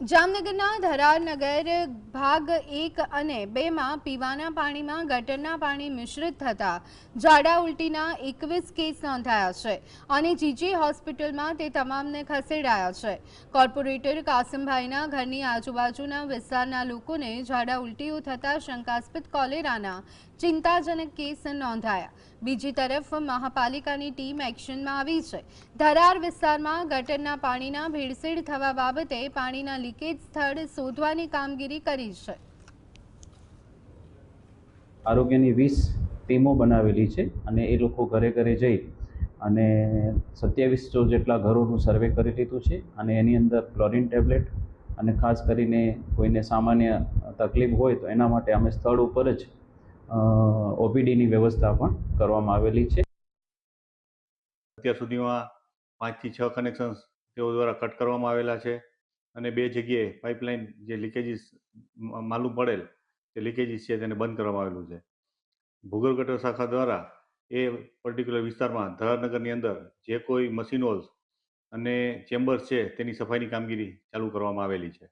જામનગરના ધરારનગર ભાગ 1 અને 2 માં પીવાના પાણીમાં ગટરના પાણી મિશ્રિત થતા ઝાડા ઉલટીના 21 કેસ નોંધાયા છે અને જીજી હોસ્પિટલમાં તે તમામને ખસેડાયા છે। કોર્પોરેટર કાસમભાઈના ઘરની આજુબાજુના વિસ્તારના લોકોને ઝાડા ઉલટીઓ થતા શંકાસ્પદ કોલેરાના ચિંતાજનક કેસ નોંધાયા। બીજી તરફ મહાપાલિકાની ટીમ એક્શનમાં આવી છે। ધરાર વિસ્તારમાં ગટરના પાણીના ભેળસેળ થવા બાબતે પાણીના લીકેજ સ્થળ શોધવાની કામગીરી કરી છે। આરોગ્યની 20 ટીમો બનાવેલી છે અને એ લોકો ઘરે ઘરે જઈ અને 27 જેટલા ઘરોનું સર્વે કરી લીધું છે અને એની અંદર ક્લોરીન ટેબ્લેટ અને ખાસ કરીને કોઈને સામાન્ય તકલીફ હોય તો એના માટે અમે સ્થળ ઉપર જ ઓપીડીની વ્યવસ્થા પણ કરવામાં આવેલી છે। અત્યાર સુધીમાં 5 થી 6 કનેક્શન્સ તેઓ દ્વારા કટ કરવામાં આવેલા છે અને 2 જગ્યાએ પાઇપલાઇન જે લીકેજીસ માલુમ પડેલ તે લીકેજીસ છે તેને બંધ કરવામાં આવેલું છે। ભૂગર્ભ ગટર શાખા દ્વારા એ પર્ટિક્યુલર વિસ્તારમાં ધરારનગરની અંદર જે કોઈ મશીન હોલ્સ અને ચેમ્બર્સ છે તેની સફાઈની કામગીરી ચાલુ કરવામાં આવેલી છે।